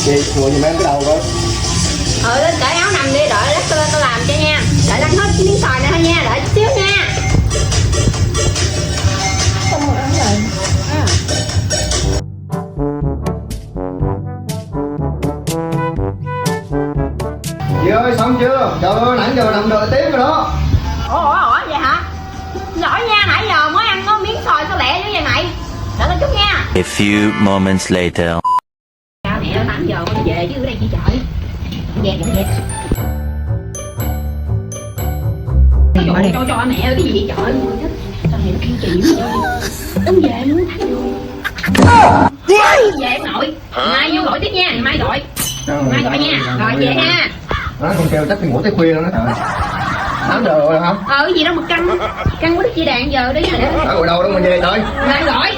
Gì, ngồi giùm em cái đầu coi. Lên cởi áo nằm đi, đợi lát tôi làm cho nha. Đợi lát hết miếng xoài này thôi nha, đợi chút xíu nha. Không một áo rồi. Chị ơi, xong chưa? Trời ơi, nãy giờ nằm đợi tiếng rồi đó. Ủa vậy hả? Giỏi nha, nãy giờ mới ăn có miếng xoài sao lẹ như vậy mày. Đợi tôi chút nha. A few moments later. Chào mẹ, 8 giờ con về chứ ở đây chị trời. Dẹp. Cho mẹ cái gì vậy trời. Sao mẹ kêu chị vậy trời. Đúng về muốn thấy về em nội. Mai vô gọi tiếp nha, mai gọi. Mai gọi nha, rồi về ha. Đó, con kêu chắc đi ngủ tới khuya luôn đó trời. 8 giờ rồi hả? Cái gì đâu mà căng quá đứt dây đàn giờ đi. Ở ngồi đâu đó mà về trời. Mai gọi.